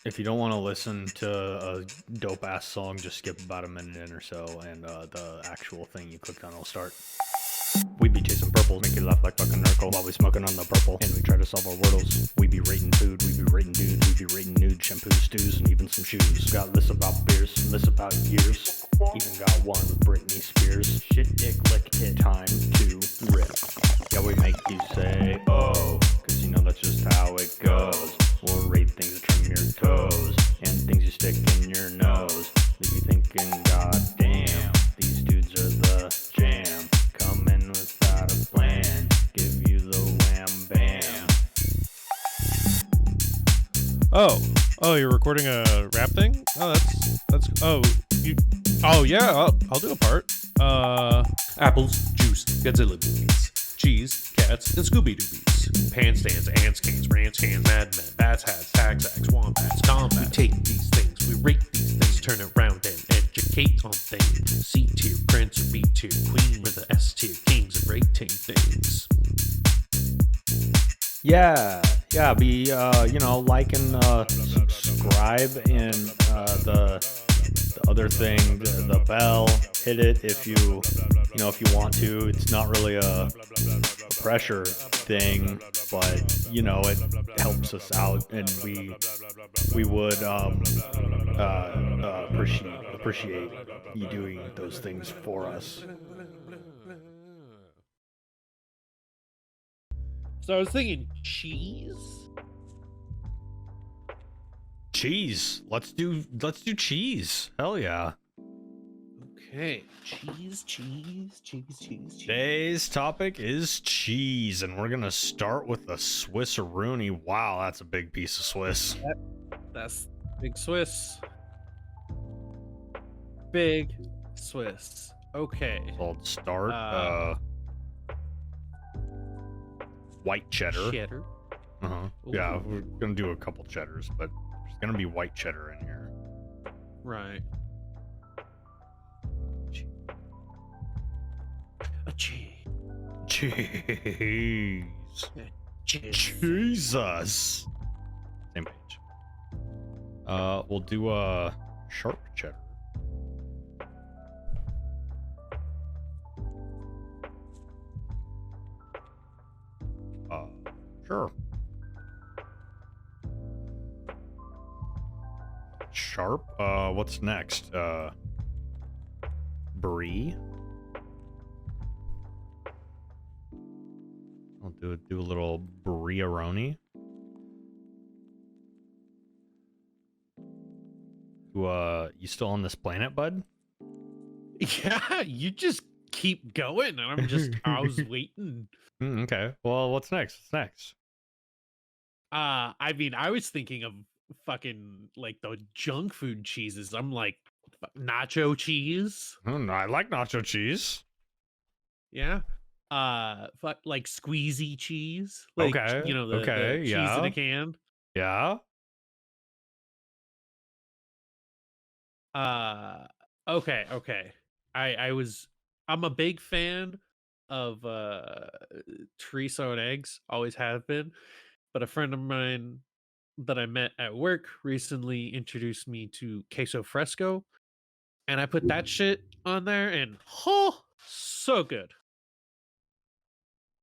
If you don't want to listen to a dope ass song, just skip about a minute in or so, and the actual thing you clicked on will start. We be chasing purples, make you laugh like fucking Urkel while we smoking on the purple, and we try to solve our wordles. We be rating food, we be rating dudes, we be rating nude, shampoo, stews, and even some shoes. Got lists about beers, lists about years, even got one with Britney Spears. Shit, dick, lick it, time to rip. Yeah, we make you say, oh, cause you know that's just how it goes. We'll rate things that trim your toes, and things you stick in your nose. Leave you thinking, god damn, these dudes are the jam. Come in without a plan, give you the wham bam. Oh, you're recording a rap thing? Oh, oh yeah, I'll do a part. Apples, juice, Godzilla movies, cheese, cats, and Scooby Doobies, pan stands, ants, cans, ranch cans, madmen, bats, hats, tax acts, wombats, combat. We take these things, we rate these things, turn it around and educate on things. C tier, prince, or B tier, queen, we're the S tier, kings of rating things. Yeah, be like and subscribe, and the other thing, the bell, hit it if you want to. It's not really a pressure thing, but it helps us out, and we would appreciate you doing those things for us. So I was thinking cheese. Cheese. Let's do cheese. Hell yeah. Okay, cheese. Today's topic is cheese, and we're gonna start with the Swiss-a-rooney. Wow, that's a big piece of Swiss. That's big Swiss. Big Swiss. Okay. So let's start. White cheddar. Cheddar. Yeah, we're gonna do a couple cheddars, but there's gonna be white cheddar in here. Right. A cheese. Cheese. Jesus. Same page. We'll do a sharp cheddar. Sure. Sharp. What's next? Brie. I'll do a little brie-a-roni. You still on this planet, bud? Yeah, you just keep going, and I was waiting. Okay. Well, what's next? I mean, I was thinking of fucking like the junk food cheeses. I'm like nacho cheese. I like nacho cheese. Yeah. Like squeezy cheese. Like, okay. The cheese yeah. in a can. Yeah. Okay. I'm a big fan of chorizo and eggs, always have been. But a friend of mine that I met at work recently introduced me to queso fresco, and I put that shit on there, and so good.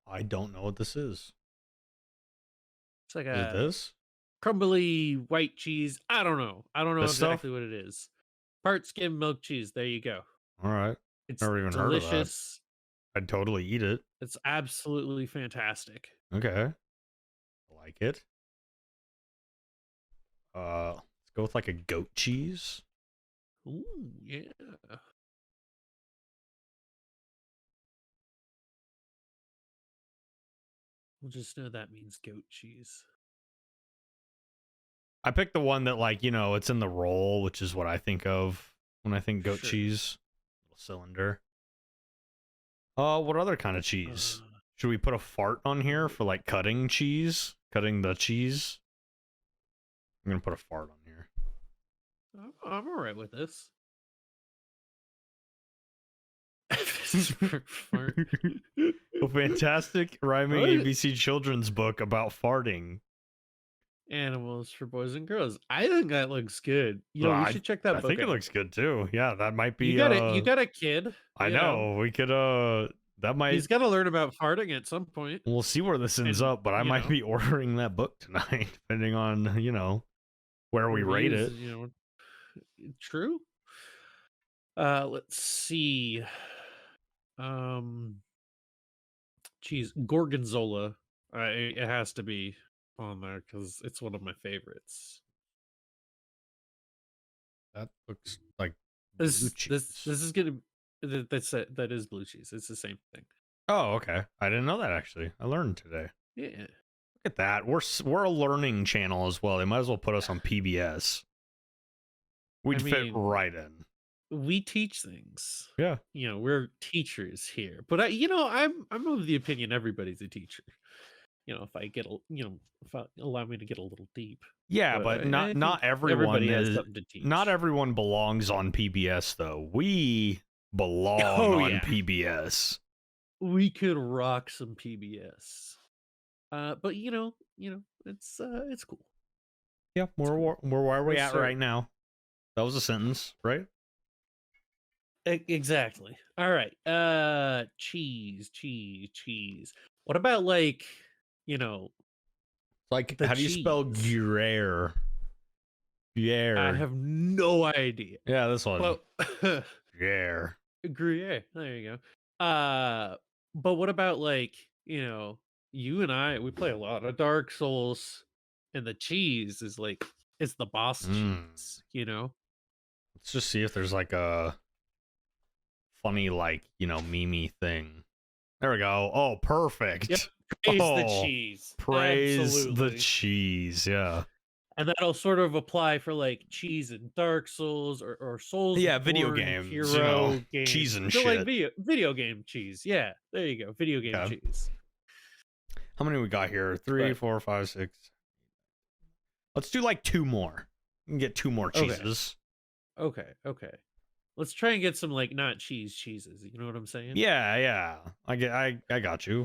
I don't know what this is. It's like Is it this? crumbly white cheese. I don't know This exactly stuff? what it is. Part skim milk cheese. There you go. All right. It's Never even heard of that. delicious. I'd totally eat it. It's absolutely fantastic. Okay. I like it. Let's go with like a goat cheese. Ooh, yeah. We'll just know that means goat cheese. I picked the one that, like, it's in the roll, which is what I think of when I think goat Sure. cheese. Little cylinder. What other kind of cheese? Should we put a fart on here for like cutting cheese? Cutting the cheese? I'm gonna put a fart on here. I'm all right with this. A fantastic rhyming ABC children's book about farting. Animals for Boys and Girls. I think that looks good. Well, We should check that I book think it out. looks good too. Yeah, that might You be got a kid. I know. We could that might He's got to learn about farting at some point. we'll see where this ends And up, but I might be ordering that book tonight, depending on, where we rate it. reviews, true. Let's see. Geez, Gorgonzola. It has to be on there because it's one of my favorites. That looks like blue This cheese. is gonna that is blue cheese. It's the same thing. Oh, okay. I didn't know that actually. I learned today. Yeah. Look at that. We're a learning channel as well. They might as well put us on PBS. We'd fit right in. We teach things. Yeah. We're teachers here. But I'm of the opinion everybody's a teacher. If I get if I allow me to get a little deep. Yeah, but not everyone has something to teach. Not everyone belongs on PBS though. We belong on PBS. We could rock some PBS. But it's cool. Yeah, we're where we at right now. That was a sentence, right? Exactly. All right. Cheese. What about like, like how do you spell Gruyere? Gruyere. I have no idea. Yeah, this one. Well, Gruyere. Gruyere. There you go. But what about like, you and I, we play a lot of Dark Souls, and the cheese is like, it's the boss cheese, Let's just see if there's like a funny, like, meme thing. There we go. Oh, perfect. Yep. Praise the cheese. Praise Absolutely. the cheese. Yeah. And that'll sort of apply for like cheese in Dark Souls or Souls. Yeah, video games. Hero games. Cheese and so shit. Like video game cheese. Yeah, there you go. Video game cheese. How many we got here? 3, 4, 5, 6. Let's do like 2 more. We can get 2 more cheeses. Okay. Let's try and get some like not cheeses. You know what I'm saying? Yeah. I got you.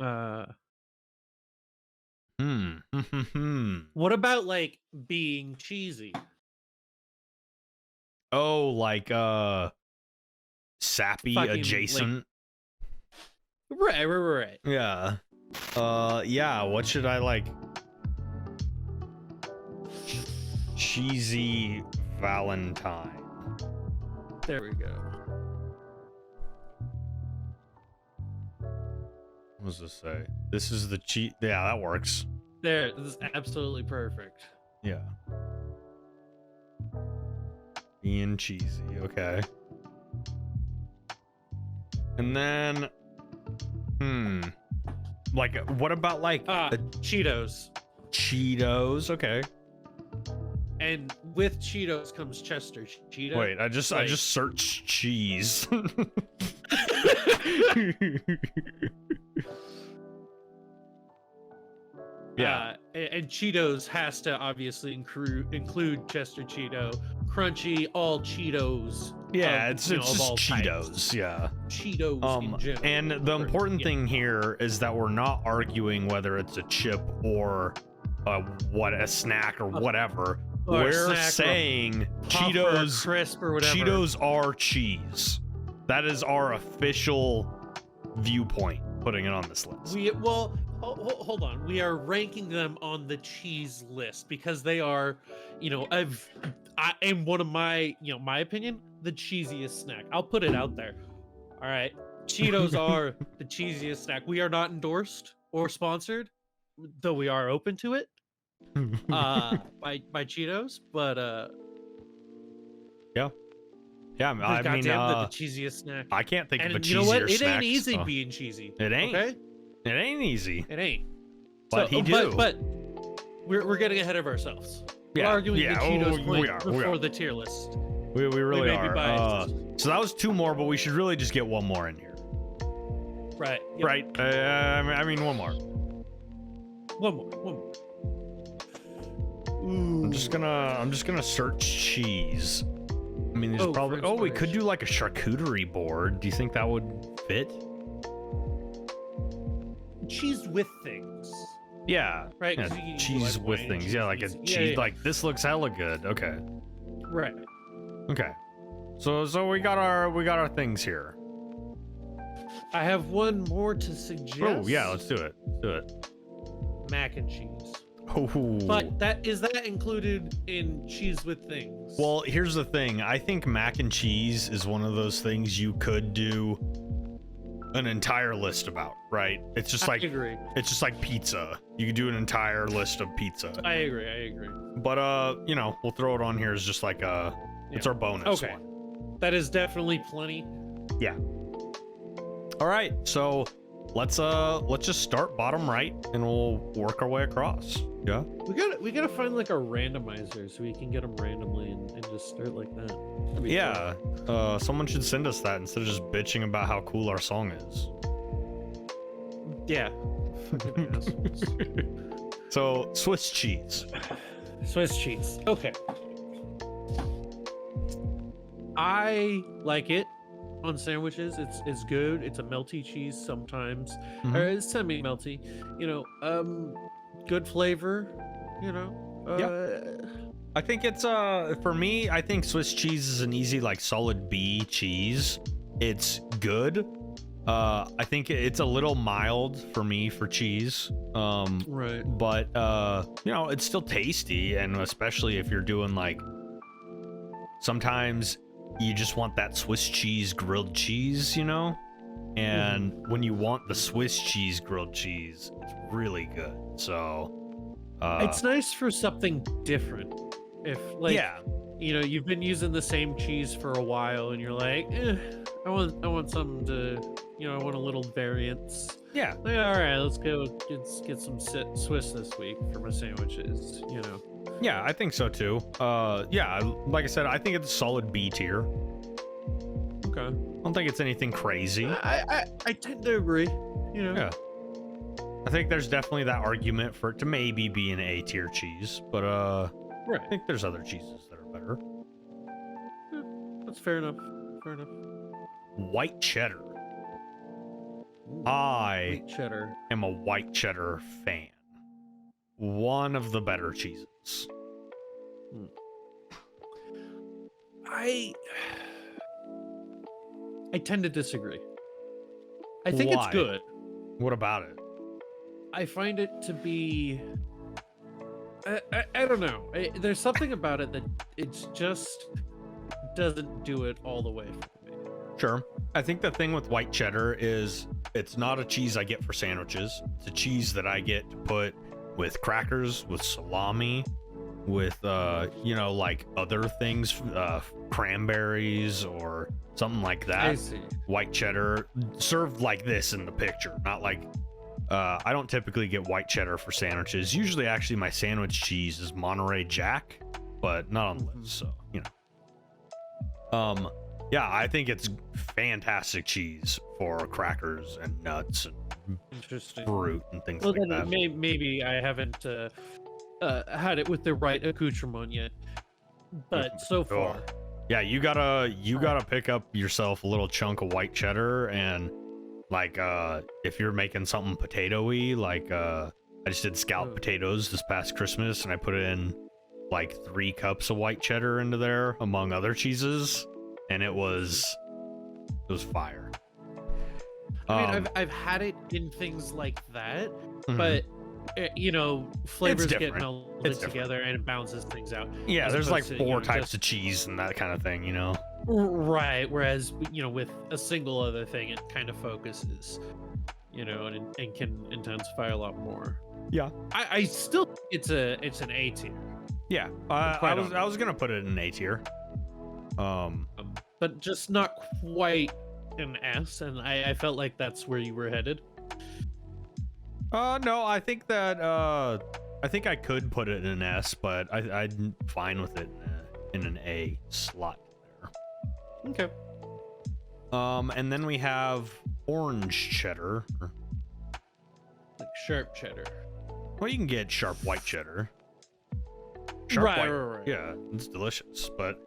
What about like being cheesy? Oh, like sappy adjacent. Like, right. Yeah. Yeah, what should I like? Cheesy Valentine. There we go. What does this say? This is the cheese. Yeah, that works. This is absolutely perfect. Yeah. Being cheesy. Okay. And then, like, what about like Cheetos? Cheetos. Okay. And with Cheetos comes Chester Cheeto. Wait, I just searched cheese. Yeah. And Cheetos has to obviously include Chester Cheeto, crunchy, all Cheetos. Yeah, it's just Cheetos. Types. Yeah. Cheetos in general. And the important thing here is that we're not arguing whether it's a chip or a snack or whatever. Or we're saying Cheetos, crisp or whatever. Cheetos are cheese. That is our official viewpoint. Putting it on this list. Hold on. We are ranking them on the cheese list because they are, in one of my, my opinion, the cheesiest snack. I'll put it out there. All right. Cheetos are the cheesiest snack. We are not endorsed or sponsored, though we are open to it. By Cheetos, but yeah, I mean, the cheesiest snack. I can't think of a cheesier you know what? It snack, ain't easy so. being cheesy. It ain't. Okay? It ain't easy. It ain't. But he do. But we're getting ahead of ourselves. Yeah, we're arguing the Cheetos point we before are. the tier list. We really may be are. biased. So that was 2 more, but we should really just get 1 more in here. Right. Yep. Right. I mean 1 more. One more. Ooh. I'm just gonna search cheese. I mean, there's probably. Oh, we could do like a charcuterie board. Do you think that would fit? Cheese with things. Yeah. Right, Yeah, 'cause you cheese like with wine, things. cheese Yeah, like a pizza. cheese. Yeah, yeah. Like this looks hella good. Okay. Right. Okay. So we got our things here. I have one more to suggest. Oh yeah, let's do it. Let's do it. Mac and cheese. Oh. But that included in cheese with things? Well, here's the thing. I think mac and cheese is one of those things you could do an entire list about, right? It's just like I agree. it's just like pizza. You could do an entire list of pizza. I agree. But you know, we'll throw it on here as just like it's our bonus Okay. one. That is definitely plenty. Yeah. All right. So let's just start bottom right and we'll work our way across. Yeah. We gotta find like a randomizer so we can get them randomly and just start like that. That'd be Yeah. Someone should send us that instead of just bitching about how cool our song is. fun. Yeah. Fucking assholes. So Swiss cheese. Swiss cheese. Okay. I like it on sandwiches. It's good. It's a melty cheese sometimes, Mhm. or it's semi-melty. You know, good flavor. You know. I think it's for me, I think Swiss cheese is an easy like solid B cheese. It's good. I think it's a little mild for me for cheese. Right. But you know, it's still tasty, and especially if you're doing like sometimes you just want that Swiss cheese grilled cheese, you know? And when you want the Swiss cheese grilled cheese, it's really good. So It's nice for something different. If like yeah. you know you've been using the same cheese for a while and you're like, I want something to, you know, I want a little variance. Yeah. Like, all right, let's get some Swiss this week for my sandwiches. You know. Yeah, I think so too. Yeah, like I said, I think it's a solid B tier. Okay. I don't think it's anything crazy. I tend to agree. You know. Yeah. I think there's definitely that argument for it to maybe be an A tier cheese, but Right. I think there's other cheeses that are better. Yeah, that's fair enough. Fair enough. White cheddar. Ooh, I white cheddar. am a white cheddar fan. One of the better cheeses. I tend to disagree. I think Why? it's good. What about it? I find it to be I don't know. There's something about it that it's just doesn't do it all the way for me. Sure. I think the thing with white cheddar is it's not a cheese I get for sandwiches. It's a cheese that I get to put with crackers, with salami, with you know, like other things, cranberries or something like that. I see. White cheddar served like this in the picture, not like I don't typically get white cheddar for sandwiches. Usually actually my sandwich cheese is Monterey Jack, but not on the list, so you know. Yeah, I think it's fantastic cheese for crackers and nuts and Interesting. fruit and things Well, like then that. maybe I haven't had it with the right accoutrement yet, but so far, Yeah, you gotta pick up yourself a little chunk of white cheddar, and like if you're making something potatoy, like I just did scalloped potatoes this past Christmas, and I put in like 3 cups of white cheddar into there among other cheeses, and it was fire. I mean, I've had it in things like that, Mhm. but you know, flavors get different. melded It's different. together and it balances things out. Yeah, as there's like opposed to, 4 know, types just- of cheese and that kind of thing, you know. Right. Whereas you know, with a single other thing, it kind of focuses, you know, and can intensify a lot more. Yeah. I still think it's an A tier, Yeah, Quite I was gonna put it in A tier. but just not quite an S. And I felt like that's where you were headed. No, I think that I think I could put it in an S, but I'm fine with it in an A slot there. Okay. And then we have orange cheddar. Like sharp cheddar. Well, you can get sharp white cheddar. Sharp Right, white, right. yeah, it's delicious. But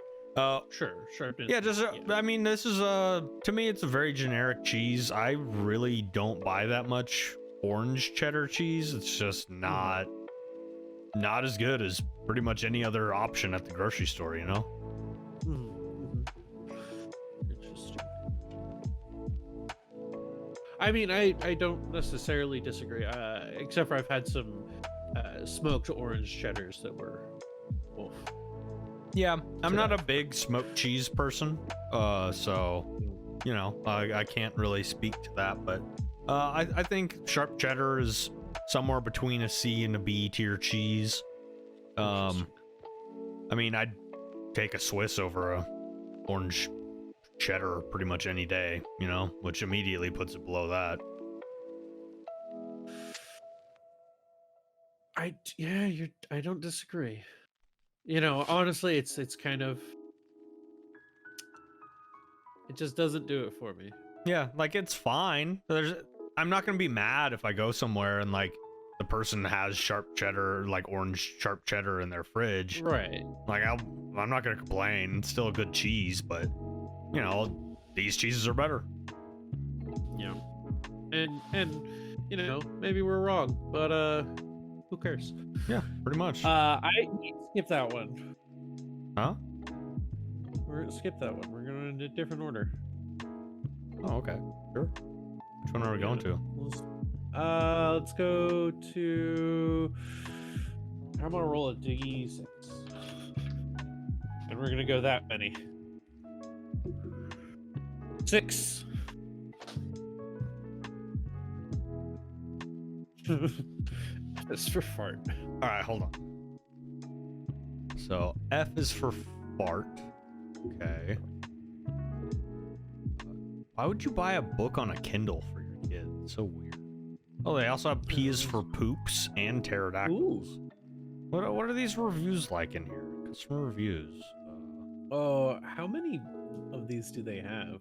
Sure. Sharp. yeah, just yeah. I mean, this is to me, it's a very generic cheese. I really don't buy that much orange cheddar cheese. It's just not as good as pretty much any other option at the grocery store, you know? Interesting. I mean, I don't necessarily disagree, except for I've had some smoked orange cheddars that were oof. Yeah, I'm not a big smoked cheese person, so you know, I can't really speak to that, but I think sharp cheddar is somewhere between a C and a B tier cheese. I mean, I'd take a Swiss over a orange cheddar pretty much any day, you know, which immediately puts it below that. I don't disagree. You know, honestly, it's kind of, it just doesn't do it for me. Yeah, like it's fine. I'm not gonna be mad if I go somewhere and like the person has sharp cheddar, like orange sharp cheddar in their fridge. Right. Like I'm not gonna complain. It's still a good cheese, but you know, these cheeses are better. Yeah. And you know, maybe we're wrong, but who cares? Yeah, pretty much. I need to skip that one. Huh? We're gonna skip that one. We're going in a different order. Oh, okay. Sure. Which one are we going to? Let's go to. I'm gonna roll a D6, and we're gonna go that many. 6. That's for fart. All right, hold on. So F is for fart. Okay. Why would you buy a book on a Kindle for your kid? It's so weird. Oh, they also have P is for poops and pterodactyls. Ooh. What are these reviews like in here? Customer reviews. Oh, how many of these do they have?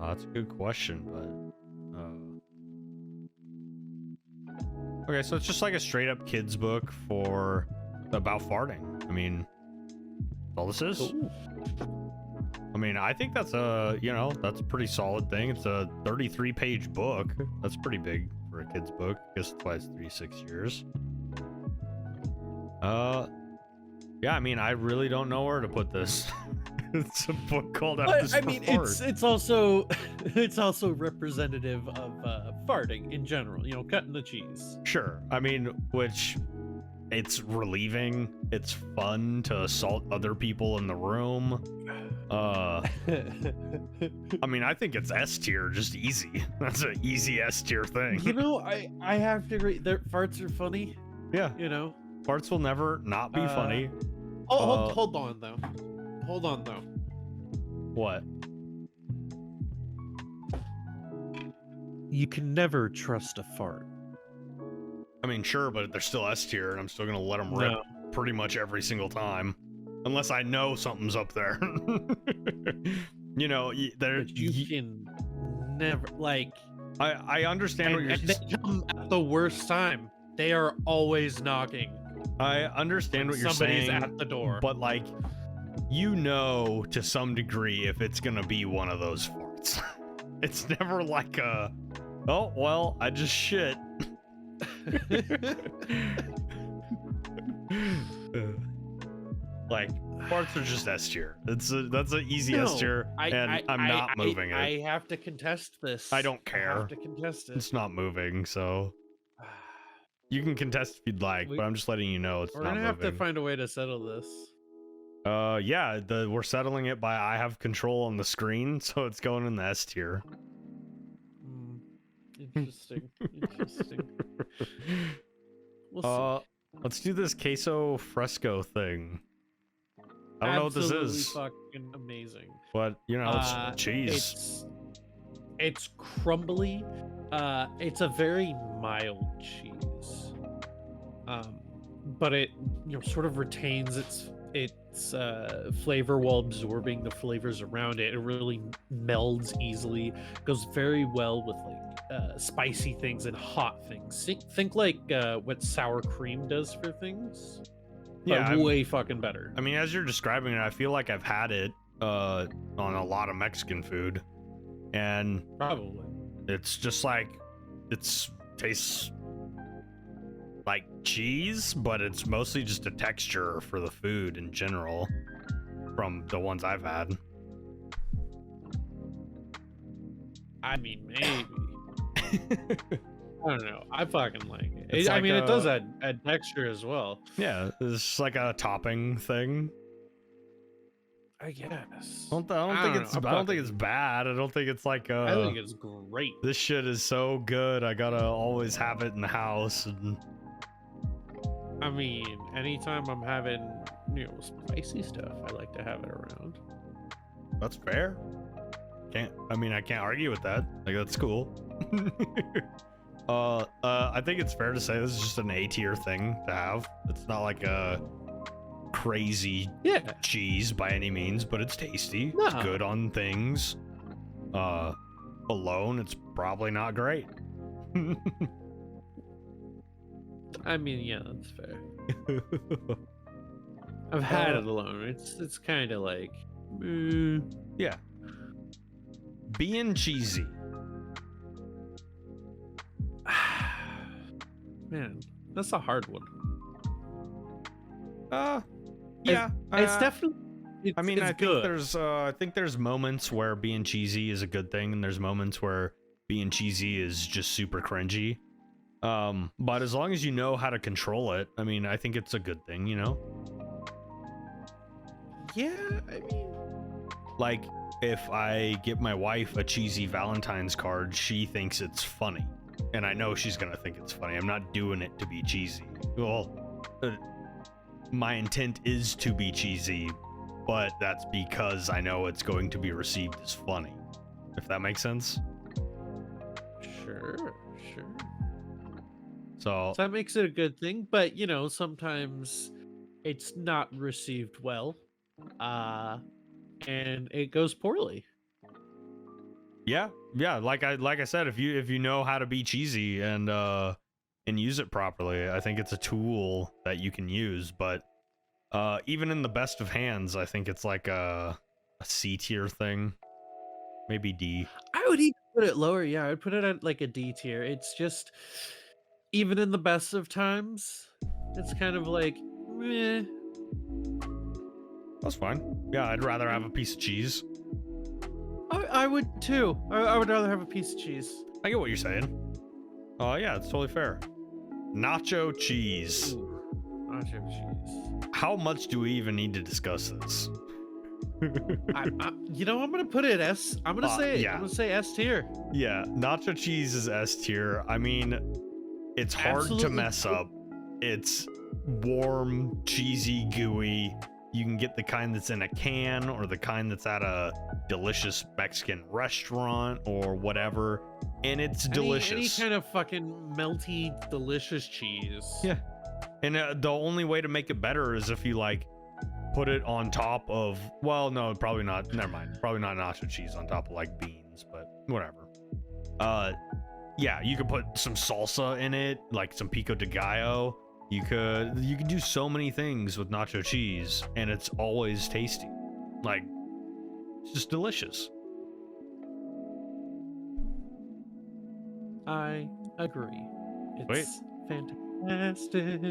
That's a good question, but okay, so it's just like a straight up kids book for about farting. I mean, that's all this is. Ooh. I mean, I think that's a, you know, that's a pretty solid thing. It's a 33-page book. That's pretty big for a kid's book. I guess that's why it's 36 years. Yeah, I mean, I really don't know where to put this. It's a book called F is I for mean, Fart. it's also it's also representative of farting in general. You know, cutting the cheese. Sure. I mean, which it's relieving. It's fun to assault other people in the room. I mean, I think it's S tier, just easy. That's an easy S tier thing. You know, I have to agree. Their farts are funny. Yeah. You know, Farts will never not be funny. Oh, hold on though. Hold on though. What? You can never trust a fart. I mean, sure, but they're still S tier, and I'm still gonna let them rip pretty much every single time, unless I know something's up there. You know, But you can never like. I understand what you're. And they come at the worst time. They are always knocking. I understand what you're saying. Somebody's at the door. But like, you know, to some degree, if it's gonna be one of those farts. It's never like a, oh well, I just shit. Like, farts are just S tier. That's an easy S tier, and I'm not moving it. I have to contest this. I don't care. I have to contest it. It's not moving, so you can contest if you'd like, but I'm just letting you know it's not moving. We're gonna have to find a way to settle this. Yeah, we're settling it by I have control on the screen, so it's going in the S tier. Interesting. Interesting. We'll see. Let's do this queso fresco thing. I don't know what this is. Fucking amazing. But you know, it's cheese. It's crumbly. It's a very mild cheese. But it sort of retains its flavor while absorbing the flavors around it. It really melds easily. Goes very well with like spicy things and hot things. Think like what sour cream does for things. Yeah, way fucking better. I mean, as you're describing it, I feel like I've had it on a lot of Mexican food, and probably it's just like it's tastes like cheese, but it's mostly just a texture for the food in general from the ones I've had. I mean, maybe. I don't know. I fucking like it. It's I like mean, it does add texture as well. Yeah, it's like a topping thing. I guess. I don't think it's bad. I don't think it's like I think it's great. This shit is so good. I gotta always have it in the house. And I mean, anytime I'm having, spicy stuff, I like to have it around. that's fair. I can't argue with that. Like, that's cool. I think it's fair to say this is just an A tier thing to have. It's not like a crazy cheese by any means, but it's tasty. No. It's good on things. Alone, it's probably not great. I mean, yeah, that's fair. I've had it alone. It's kind of like, yeah. Being cheesy. Man, that's a hard one. Yeah, it's definitely. I think there's moments where being cheesy is a good thing, and there's moments where being cheesy is just super cringy. But as long as you know how to control it, I mean, I think it's a good thing, you know? Yeah, I mean, like, if I get my wife a cheesy Valentine's card, she thinks it's funny. And I know she's gonna think it's funny. I'm not doing it to be cheesy. Well, my intent is to be cheesy, but that's because I know it's going to be received as funny. If that makes sense? Sure. So that makes it a good thing, but sometimes it's not received well, and it goes poorly. Yeah. Like I said, if you know how to be cheesy and use it properly, I think it's a tool that you can use. But even in the best of hands, I think it's like a C tier thing, maybe D. I would even put it lower. Yeah, I would put it at like a D tier. It's just, even in the best of times, it's kind of like, meh. That's fine. Yeah, I'd rather have a piece of cheese. I would too. I would rather have a piece of cheese. I get what you're saying. Oh, yeah, it's totally fair. Nacho cheese. Ooh, nacho cheese. How much do we even need to discuss this? I'm gonna put it S. I'm gonna say S tier. Yeah, nacho cheese is S tier. I mean, it's hard to mess up. It's warm, cheesy, gooey. You can get the kind that's in a can or the kind that's at a delicious Mexican restaurant or whatever, and it's delicious. Any kind of fucking melty, delicious cheese. Yeah. And the only way to make it better is if you like put it on top of, well, no, probably not. Never mind. Probably not nacho cheese on top of like beans, but whatever. Yeah, you could put some salsa in it, like some pico de gallo. You could do so many things with nacho cheese, and it's always tasty. Like, it's just delicious. I agree. It's fantastic.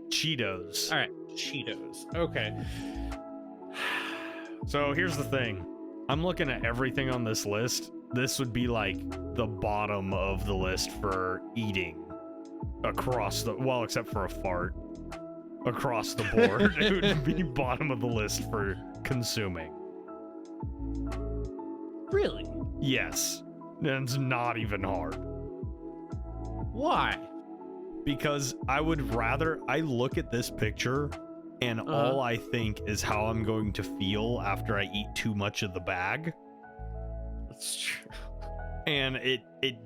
Cheetos. All right, Cheetos. Okay. So here's the thing. I'm looking at everything on this list. This would be like the bottom of the list for eating across the, well, except for a fart. Across the board, it would be bottom of the list for consuming. Really? Yes. And it's not even hard. Why? Because I look at this picture and all I think is how I'm going to feel after I eat too much of the bag. That's true. And it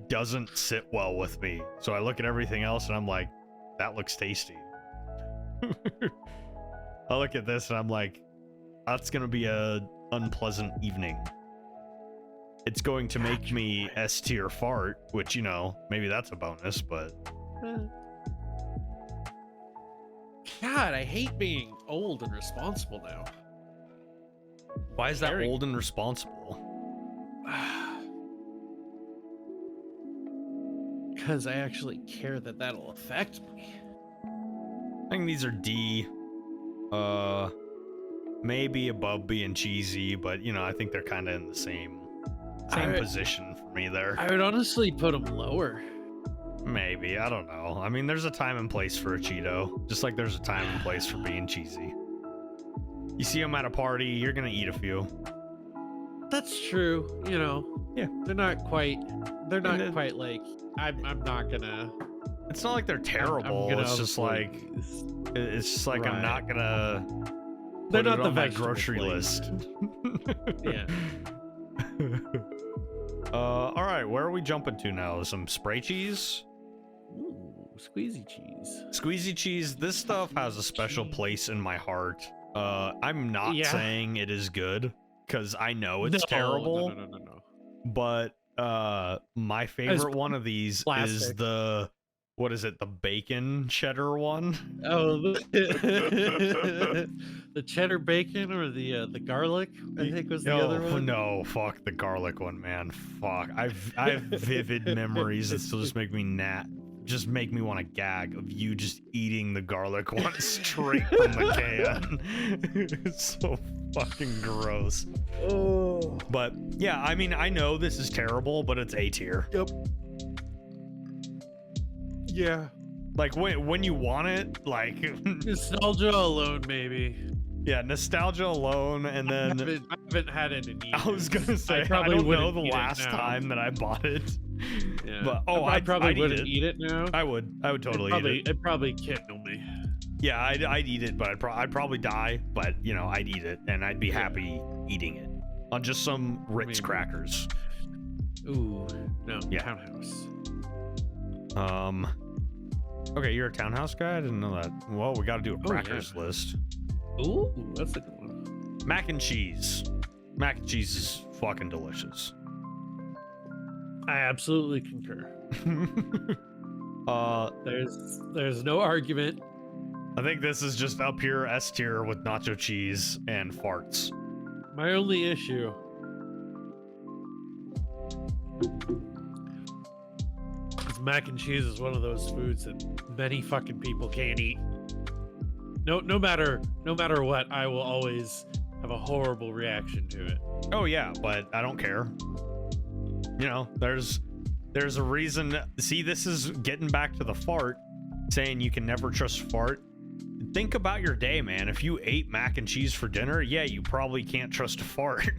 doesn't sit well with me. So I look at everything else and I'm like, that looks tasty. I look at this and I'm like, that's gonna be a unpleasant evening. It's going to make me S tier fart, which, maybe that's a bonus, but God, I hate being old and responsible now. Why is that old and responsible? because I actually care that that'll affect me. I think these are D. Maybe above being cheesy, but you know, I think they're kind of in the same position for me there. I would honestly put them lower. Maybe, I don't know. I mean, there's a time and place for a Cheeto, just like there's a time and place for being cheesy. You see them at a party, you're gonna eat a few. That's true. You know, Yeah. they're not quite like I'm not gonna. It's not like they're terrible. I'm gonna it's just like Right. I'm not gonna. They're put not it the on my vegetable grocery plate. list. Yeah. All right, where are we jumping to now? Some spray cheese? Ooh, squeezy cheese. Squeezy cheese. This stuff has a special place in my heart. I'm not saying it is good because I know it's terrible. No. But my favorite one of these is plastic. the what is it? The bacon cheddar one? Oh, the cheddar bacon or the garlic, I think was the other one. No, fuck the garlic one, man. Fuck. I have vivid memories that still just make me make me want to gag of you just eating the garlic one straight from the can. It's so fucking gross. Oh. But yeah, I mean, I know this is terrible, but it's A tier. Yep. Yeah. Like when you want it, like Nostalgia alone, maybe. yeah, nostalgia alone, and then I haven't had it in years. I was gonna say I probably don't know wouldn't the eat it last now. time that I bought it. Yeah. But I probably I'd wouldn't eat it now. I would totally eat it. It'd probably kindle me. Yeah, I'd eat it, but I'd probably die. But you know, I'd eat it, and I'd be happy eating it on just some Ritz crackers. Ooh, no, Yeah. Townhouse. Okay, you're a Townhouse guy? I didn't know that. Well, we got to do a crackers list. Ooh, that's a good one. Mac and cheese. Mac and cheese is fucking delicious. I absolutely concur. There's no argument. I think this is just up here S tier with nacho cheese and farts. My only issue is mac and cheese is one of those foods that many fucking people can't eat. No matter what, I will always have a horrible reaction to it. Oh yeah, but I don't care. You know, there's a reason. See, this is getting back to the fart, saying you can never trust fart. Think about your day, man. If you ate mac and cheese for dinner, yeah, you probably can't trust a fart.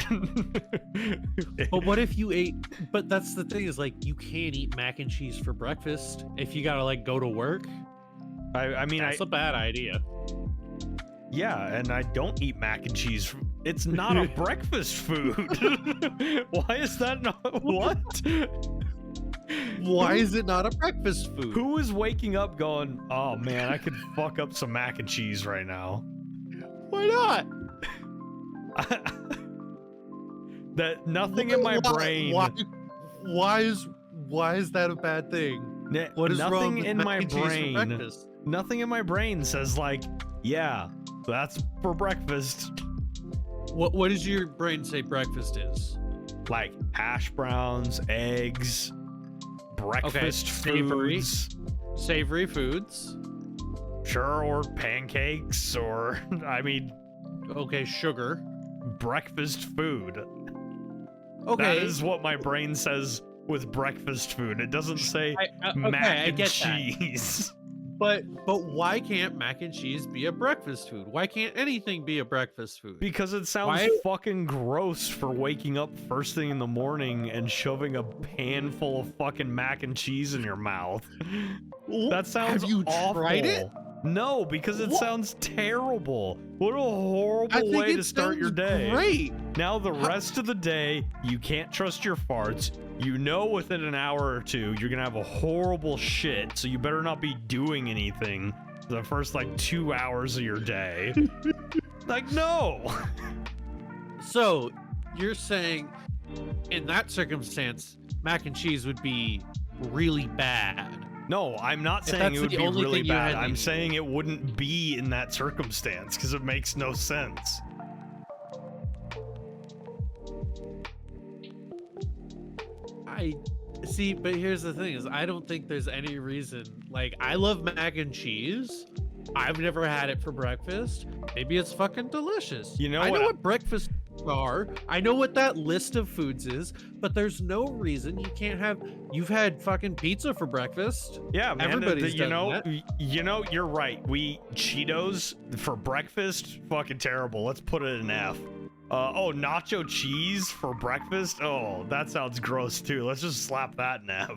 But what if you ate? But that's the thing is, like, you can't eat mac and cheese for breakfast if you gotta like go to work. I mean, That's a bad idea. yeah, and I don't eat mac and cheese. It's not a breakfast food. Why is that not what? Why is it not a breakfast food? Who is waking up going, oh man, I could fuck up some mac and cheese right now? Why not? That nothing in my brain. Why is that a bad thing? What is nothing wrong with in mac my and cheese for brain? breakfast? Nothing in my brain says like, yeah, that's for breakfast. What does your brain say breakfast is? Like hash browns, eggs, breakfast savory. foods. Savory foods. Sure, or pancakes, or I mean, Okay, sugar. breakfast food. Okay. That is what my brain says with breakfast food. It doesn't say mac I and get that. cheese. But why can't mac and cheese be a breakfast food? Why can't anything be a breakfast food? Because it sounds fucking gross for waking up first thing in the morning and shoving a pan full of fucking mac and cheese in your mouth. That sounds Have you awful. tried it? No, because it sounds terrible. What a I horrible think way it to start your sounds day. Great. Now the rest of the day, you can't trust your farts. You know within an hour or two, you're gonna have a horrible shit, so you better not be doing anything for the first, like, 2 hours of your day. Like, no! So, you're saying, in that circumstance, mac and cheese would be really bad. No, I'm not If saying that's it would the be only really thing you bad. had to I'm eat. saying it wouldn't be in that circumstance, because it makes no sense. See, but here's the thing: is I don't think there's any reason. Like, I love mac and cheese. I've never had it for breakfast. Maybe it's fucking delicious. You know I know what? what breakfast are. I know what that list of foods is, but there's no reason you can't have. You've had fucking pizza for breakfast. Yeah, man. Everybody's you done know, that. you know, you're right. We Cheetos for breakfast, fucking terrible. Let's put it in F. Oh, nacho cheese for breakfast. Oh, that sounds gross too. Let's just slap that in F.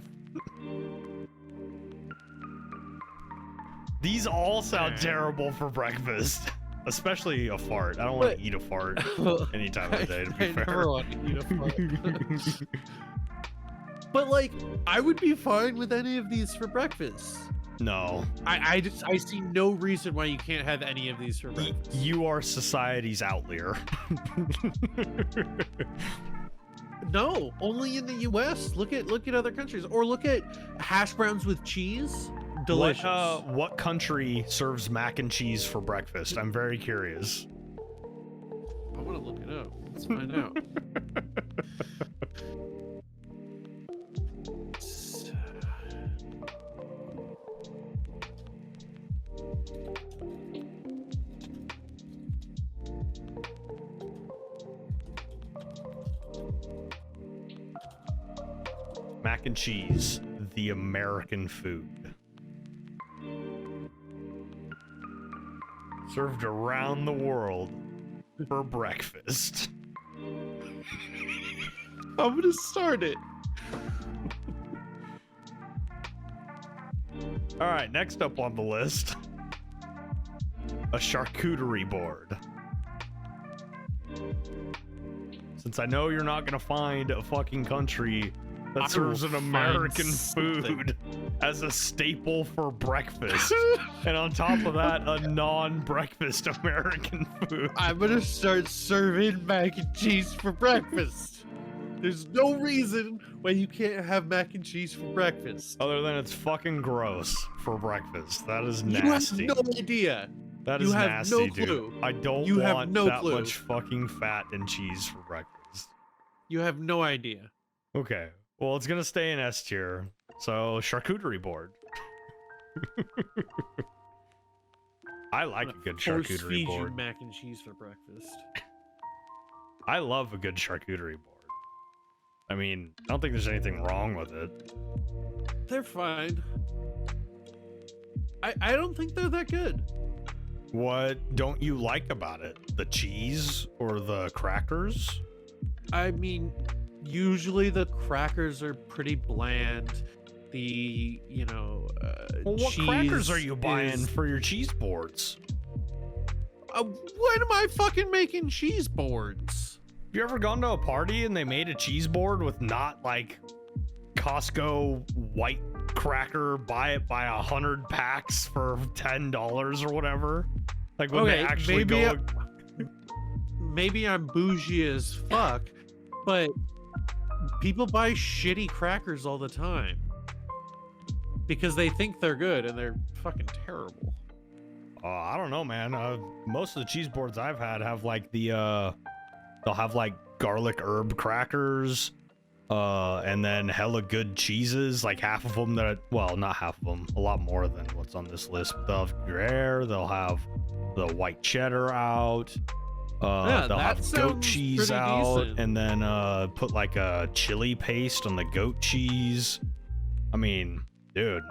These all sound terrible for breakfast, especially a fart. I don't want to eat a fart any time of the day, to be fair. Never want to eat a fart. But like, I would be fine with any of these for breakfast. No. I see no reason why you can't have any of these for breakfast. You are society's outlier. No, only in the U.S. Look at other countries, or look at hash browns with cheese. Delicious. What country serves mac and cheese for breakfast? I'm very curious. I want to look it up. Let's find out. Mac and cheese, the American food. Served around the world for breakfast. I'm gonna start it. All right, next up on the list, a charcuterie board. Since I know you're not gonna find a fucking country that serves an American food as a staple for breakfast, and on top of that, a non-breakfast American food. I'm gonna start serving mac and cheese for breakfast. There's no reason why you can't have mac and cheese for breakfast. Other than it's fucking gross for breakfast. That is You nasty. have no idea. That you is have nasty, no dude. clue. I don't You have want no that clue. much fucking fat and cheese for breakfast. You have no idea. Okay. Well, it's gonna stay in S tier. So, charcuterie board. I like a good Force charcuterie feed board. you mac and cheese for breakfast. I love a good charcuterie board. I mean, I don't think there's anything wrong with it. They're fine. I don't think they're that good. What don't you like about it? The cheese or the crackers? I mean, usually the crackers are pretty bland. The, Well, what crackers are you buying is- for your cheese boards? When am I fucking making cheese boards? Have you ever gone to a party and they made a cheese board with not like Costco white cracker, buy it by 100 packs for $10 or whatever? Like when they actually go. Maybe I'm bougie as fuck, but people buy shitty crackers all the time because they think they're good and they're fucking terrible. I don't know, man. Most of the cheese boards I've had have like they'll have like garlic herb crackers, and then hella good cheeses, like half of them well, not half of them, a lot more than what's on this list. But they'll have Gruyere, they'll have the white cheddar out, they'll have goat sounds cheese pretty out, decent. and then put like a chili paste on the goat cheese. I mean, dude,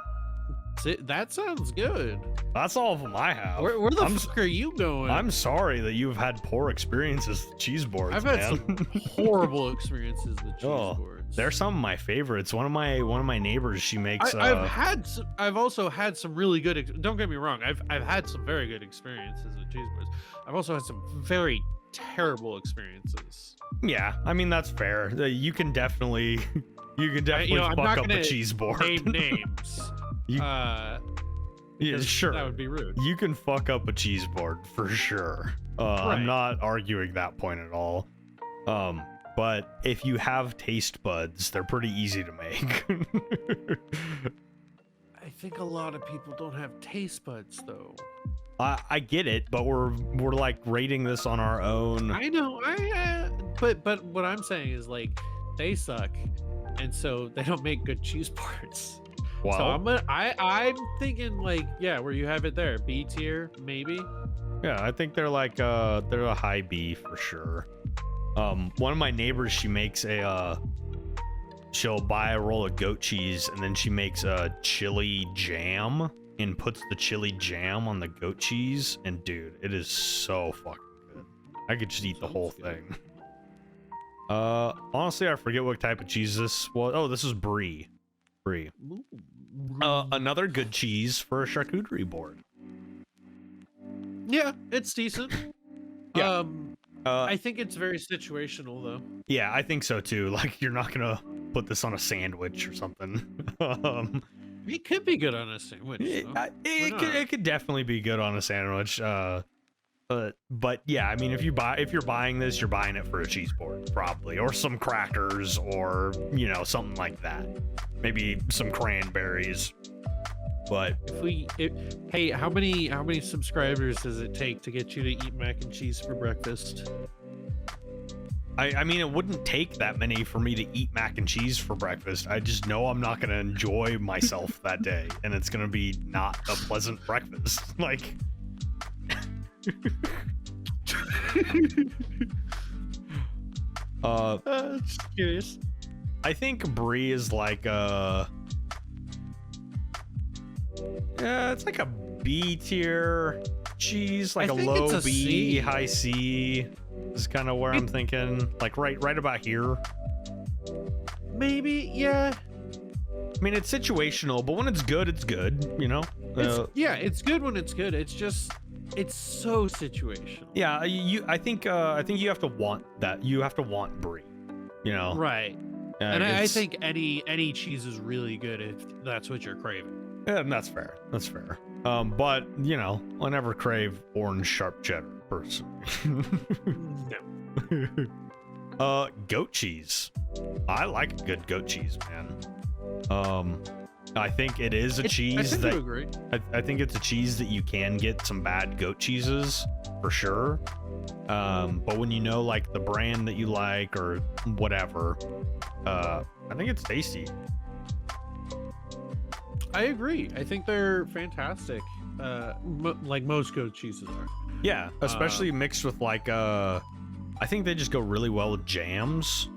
That sounds good. that's all of them I have. Where the I'm fuck are you going? I'm sorry that you've had poor experiences with cheese boards. I've had man. some horrible experiences with cheese Oh, boards. They're some of my favorites. One of my neighbors, she makes. I've also had some really good. Don't get me wrong. I've had some very good experiences with cheese boards. I've also had some very terrible experiences. Yeah, I mean that's fair. You can definitely I'm fuck not up a gonna cheese board. Name names. You- yeah, sure. That would be rude. You can fuck up a cheese board for sure. Right. I'm not arguing that point at all. But if you have taste buds, they're pretty easy to make. I think a lot of people don't have taste buds though. I get it, but we're like rating this on our own. I know. But what I'm saying is like they suck. and so they don't make good cheese boards. Well, So I'm thinking like, yeah, where you have it there, B tier maybe. yeah, I think they're like they're a high B for sure. One of my neighbors, she makes she'll buy a roll of goat cheese and then she makes a chili jam and puts the chili jam on the goat cheese, and dude, it is so fucking good. I could just eat the whole thing. Honestly, I forget what type of cheese this was. Oh, this is brie. Brie. Another good cheese for a charcuterie board. Yeah, it's decent. Yeah. I think it's very situational though. Yeah, I think so too. Like, you're not gonna put this on a sandwich or something. It could be good on a sandwich. It could definitely be good on a sandwich. But yeah, I mean, if you're buying this, you're buying it for a cheese board, probably, or some crackers, or something like that. Maybe some cranberries. But hey, how many subscribers does it take to get you to eat mac and cheese for breakfast? I mean, it wouldn't take that many for me to eat mac and cheese for breakfast. I just know I'm not gonna enjoy myself that day, and it's gonna be not a pleasant breakfast. Like, just curious. I think brie is like yeah, it's like a B tier cheese, like a low it's a B, C. high C. Is kind of where I'm thinking, like right about here. Maybe, yeah. I mean, it's situational, but when it's good, it's good. It's good when it's good. It's just, it's so situational. Yeah, I think you have to want that. You have to want brie. Right. And I think any cheese is really good if that's what you're craving. Yeah, that's fair. That's fair. But I never crave orange sharp cheddar personally. No. Goat cheese. I like good goat cheese, man. I think it is a cheese that agree. I think it's a cheese that you can get some bad goat cheeses for sure. But when like the brand that you like or whatever, I think it's tasty. I agree. I think they're fantastic. Like most goat cheeses are. Yeah, especially mixed with like I think they just go really well with jams.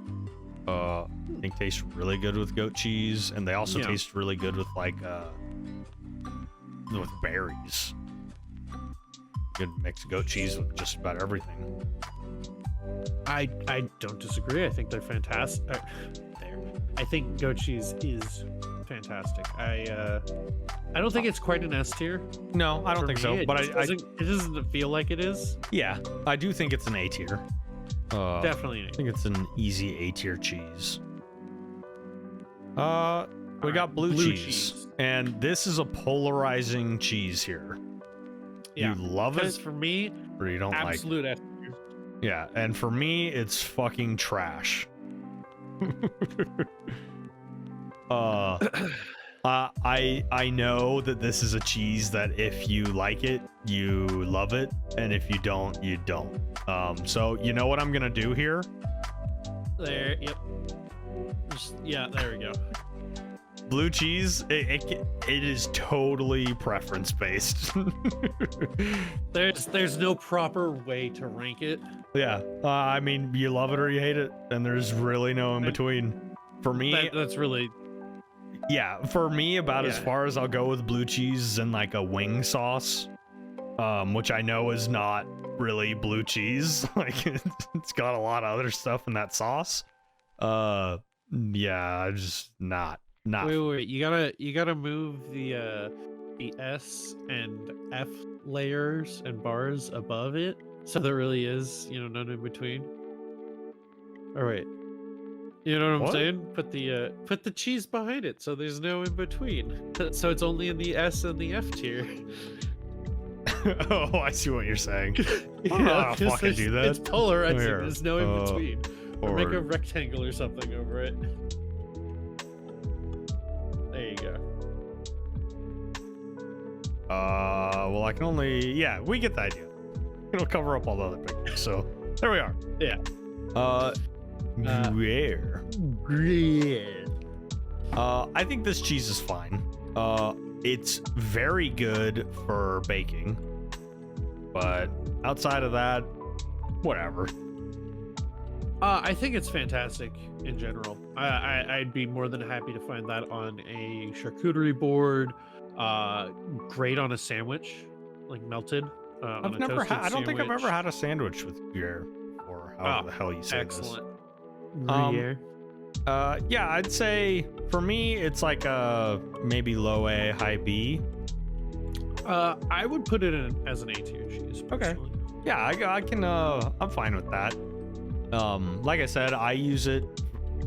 I think taste really good with goat cheese, and they also taste really good with like with berries. Good mixed goat cheese with just about everything. I don't disagree. I think they're fantastic. I think goat cheese is fantastic. I don't think it's quite an S tier. No, I don't think so. But it doesn't feel like it is. Yeah, I do think it's an A tier. Definitely. I think it's an easy A tier cheese. We got blue cheese, and this is a polarizing cheese here. Yeah, you love it for me, or you don't like it. Absolute F tier. Yeah, and for me, it's fucking trash. I know that this is a cheese that if you like it, you love it, and if you don't, you don't. So you know what I'm gonna do here? There, yep. There we go. Blue cheese, it is totally preference based. There's no proper way to rank it. Yeah, I mean, you love it or you hate it, and there's really no in between. For me, that's really. Yeah, for me, about as far as I'll go with blue cheese and like a wing sauce, which I know is not really blue cheese. Like it's got a lot of other stuff in that sauce. Yeah, just not. Wait, you gotta move the S and F layers and bars above it, so there really is none in between. All right. You know what I'm saying? Put the cheese behind it, so there's no in between. So it's only in the S and the F tier. Oh, I see what you're saying. I don't fucking do that. It's polarizing. There's no in between. Or make a or- rectangle or something over it. There you go. Well, I can only. Yeah, we get the idea. It'll cover up all the other pictures. So there we are. Yeah. Where? Yeah. I think this cheese is fine. It's very good for baking, but outside of that, whatever. I think it's fantastic in general. I'd be more than happy to find that on a charcuterie board. Great on a sandwich, like melted. On a toasted I don't think I've sandwich. ever had a sandwich with Gruyere, or however the hell you say Excellent. this. Yeah, I'd say for me it's like a maybe low A, high B. I would put it in as an A tier cheese. Okay. personally. Yeah, I can. I'm fine with that. Like I said, I use it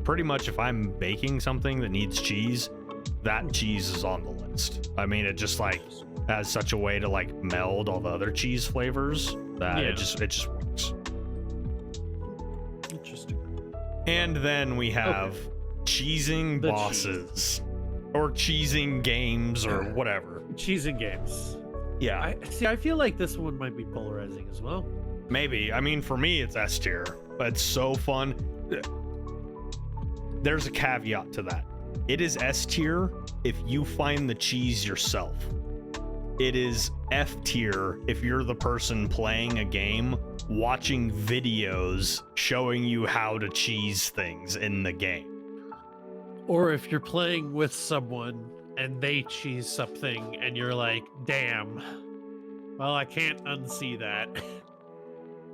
pretty much if I'm baking something that needs cheese. That cheese is on the list. I mean, it just like has such a way to like meld all the other cheese flavors that Yeah. it just works. Interesting. And then we have cheesing The bosses or cheesing games or whatever. Cheese and games. Yeah, I feel like this one might be polarizing as well. maybe. I mean, for me, it's S tier. It's so fun. There's a caveat to that. It is S tier if you find the cheese yourself. It is F tier if you're the person playing a game, watching videos showing you how to cheese things in the game. Or if you're playing with someone and they cheese something and you're like, damn, well, I can't unsee that.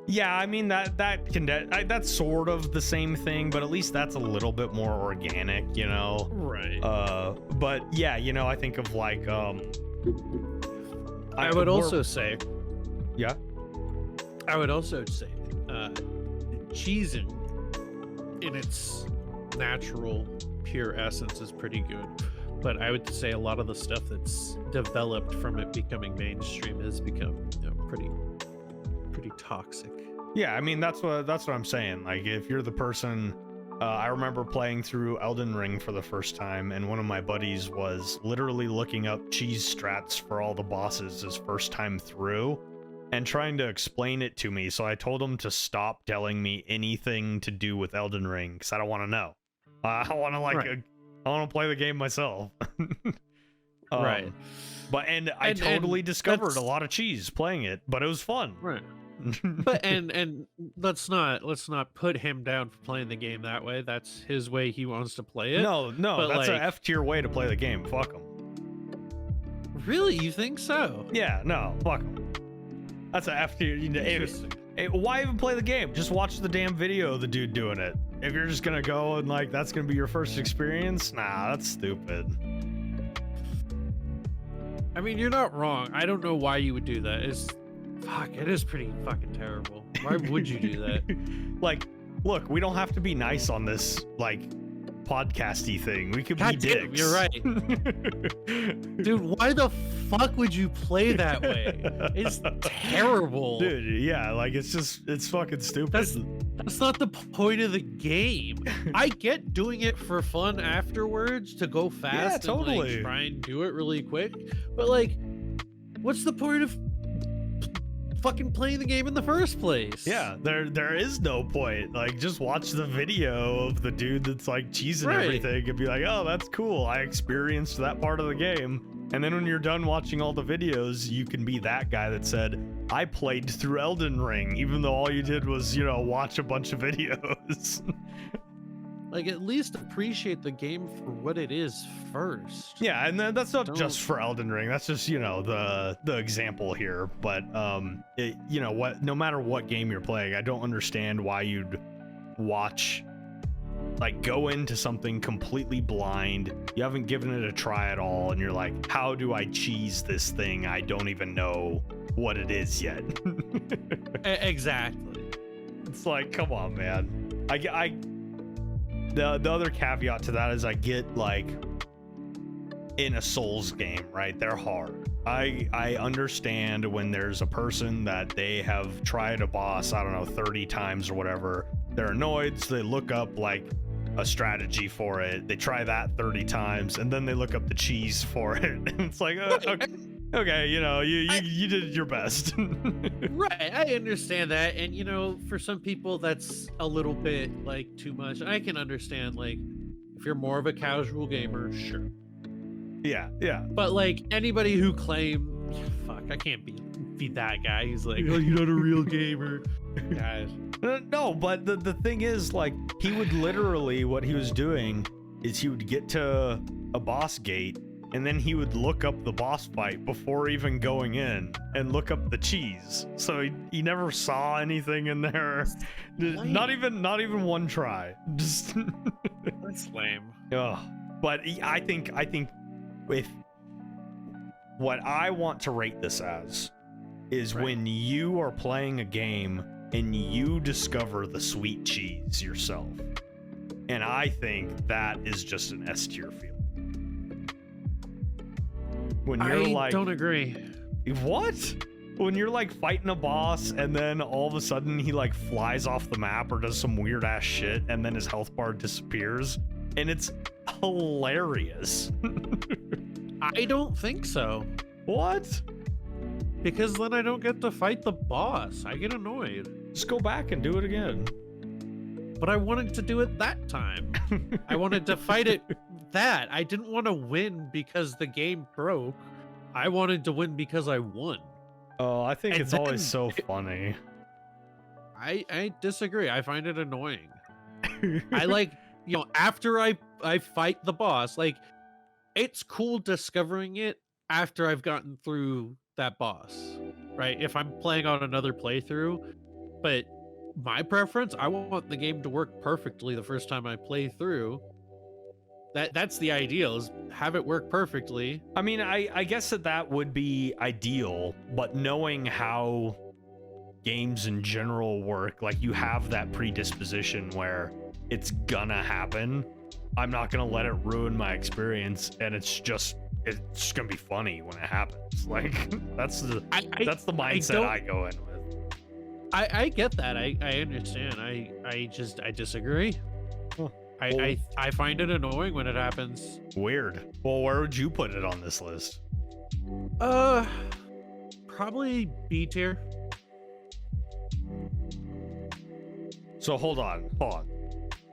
Yeah, I mean that's sort of the same thing, but at least that's a little bit more organic, you know. Right. But yeah, you know, I think of like I would also say, yeah. cheesing in its natural, pure essence is pretty good. But I would say a lot of the stuff that's developed from it becoming mainstream has become, pretty toxic. Yeah, I mean that's what I'm saying. Like if you're the person, I remember playing through Elden Ring for the first time, and one of my buddies was literally looking up cheese strats for all the bosses his first time through, and trying to explain it to me. So I told him to stop telling me anything to do with Elden Ring because I don't want to know. I want to I want to play the game myself. Right. But I totally discovered a lot of cheese playing it, but it was fun. Right. But and let's not put him down for playing the game that way. That's his way he wants to play it. No, but that's like, an F tier way to play the game. Fuck him. Really, you think so? Yeah, no, fuck him. That's an F tier. Interesting. Why even play the game? Just watch the damn video of the dude doing it. If you're just gonna go and like that's gonna be your first experience, nah, that's stupid. I mean, you're not wrong. I don't know why you would do that. It is pretty fucking terrible. Why would you do that? Like, look, we don't have to be nice on this like podcasty thing. We could be damn, dicks. you're right. Dude, why the fuck would you play that way? It's terrible. Dude, yeah, like it's fucking stupid. That's not the point of the game. I get doing it for fun afterwards to go fast Yeah, and totally. like, try and do it really quick. But like, what's the point of fucking playing the game in the first place? Yeah, there is no point. Like, just watch the video of the dude that's like cheesing Right. everything and be like, oh, that's cool. I experienced that part of the game. And then when you're done watching all the videos, you can be that guy that said, I played through Elden Ring, even though all you did was, watch a bunch of videos. Like, at least appreciate the game for what it is first. Yeah, and that's not Don't- just for Elden Ring. That's just, the example here. But, no matter what game you're playing, I don't understand why you'd go into something completely blind. You haven't given it a try at all. And you're like, how do I cheese this thing? I don't even know what it is yet. Exactly. It's like, come on, man. The other caveat to that is I get like in a Souls game, right? They're hard. I understand when there's a person that they have tried a boss, I don't know, 30 times or whatever. They're annoyed, so they look up like a strategy for it. They try that 30 times, and then they look up the cheese for it. And it's like, okay, you did your best. Right, I understand that, and for some people that's a little bit like too much. I can understand like If you're more of a casual gamer, sure. Yeah, yeah. But like anybody who claims, fuck, I can't be that guy. He's like, oh, you're not a real gamer. Guys. No, but the thing is, like, he would literally, what he was doing is he would get to a boss gate, and then he would look up the boss fight before even going in and look up the cheese. So he never saw anything in there. Not even one try. Just That's lame. Ugh. But I think if what I want to rate this as is when you are playing a game and you discover the sweet cheese yourself. And I think that is just an S tier feeling. When you're I don't agree. What? When you're like fighting a boss and then all of a sudden he like flies off the map or does some weird ass shit and then his health bar disappears and it's hilarious. I don't think so. What? Because then I don't get to fight the boss. I get annoyed. Just go back and do it again. But I wanted to do it that time. I wanted to fight it that. I didn't want to win because the game broke. I wanted to win because I won. Oh, I think And it's always so funny. I disagree. I find it annoying. I like, you know, after I fight the boss, like, it's cool discovering it after I've gotten through that boss, right? If I'm playing on another playthrough, but my preference, I want the game to work perfectly the first time I play through. That's the ideal, is have it work perfectly. I mean, I guess that would be ideal, but knowing how games in general work, like you have that predisposition where it's gonna happen. I'm not gonna let it ruin my experience, and it's just gonna be funny when it happens. Like that's the mindset I go in with. I get that. I understand. I disagree. Huh. I find it annoying when it happens. Weird. Well, where would you put it on this list? Probably B tier. So hold on.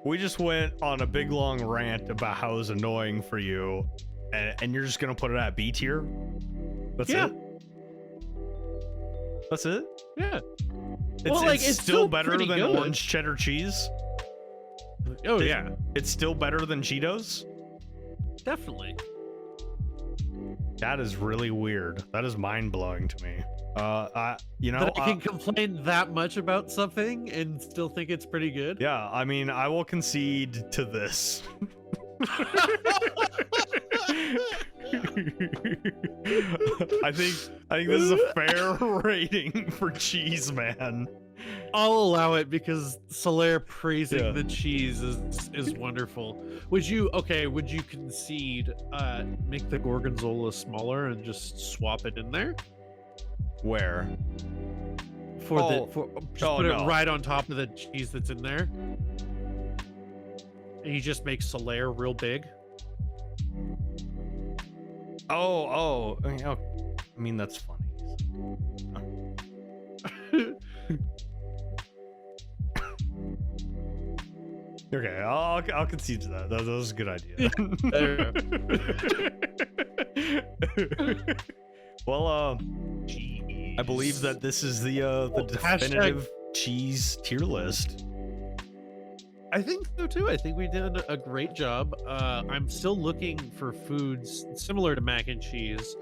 We just went on a big long rant about how it was annoying for you, and you're just gonna put it at B tier? That's it? That's it? Yeah. It's still better than good. orange cheddar cheese? Oh, yeah. It's still better than Cheetos? Definitely. That is really weird. That is mind-blowing to me. I can complain that much about something and still think it's pretty good. Yeah, I mean, I will concede to this. I think this is a fair rating for Cheese Man. I'll allow it because Solaire praising the cheese is wonderful. Would you concede make the gorgonzola smaller and just swap it in there? Where? Put it right on top of the cheese that's in there. And you just make Solaire real big. Oh, I mean, that's funny. Okay, I'll concede to that. That was a good idea. Well, I believe that this is the definitive cheese tier list. I think so too. I think we did a great job. I'm still looking for foods similar to mac and cheese.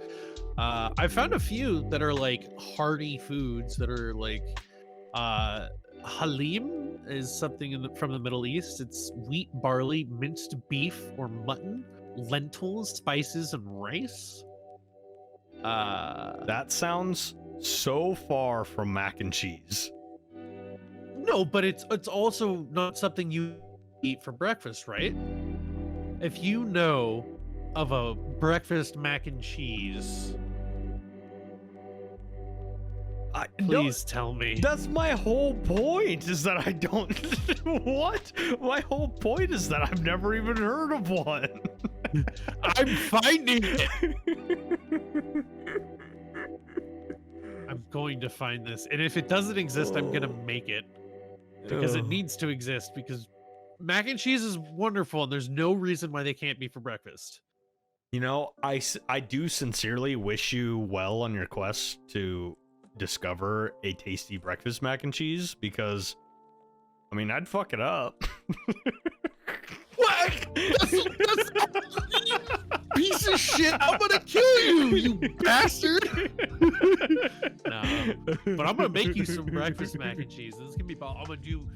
I found a few that are like hearty foods that are like halim is something from the Middle East. It's wheat, barley, minced beef or mutton, lentils, spices, and rice. That sounds so far from mac and cheese. No, but it's also not something you eat for breakfast, right? If you know of a breakfast mac and cheese, please tell me. That's my whole point, is that I don't... What? My whole point is that I've never even heard of one. I'm finding it. I'm going to find this. And if it doesn't exist, I'm going to make it. Because it needs to exist, because mac and cheese is wonderful, and there's no reason why they can't be for breakfast. You know, I do sincerely wish you well on your quest to discover a tasty breakfast mac and cheese, because, I mean, I'd fuck it up. What? That's piece of shit! I'm gonna kill you, you bastard! Nah, but I'm gonna make you some breakfast mac and cheese. This is gonna be. I'm gonna do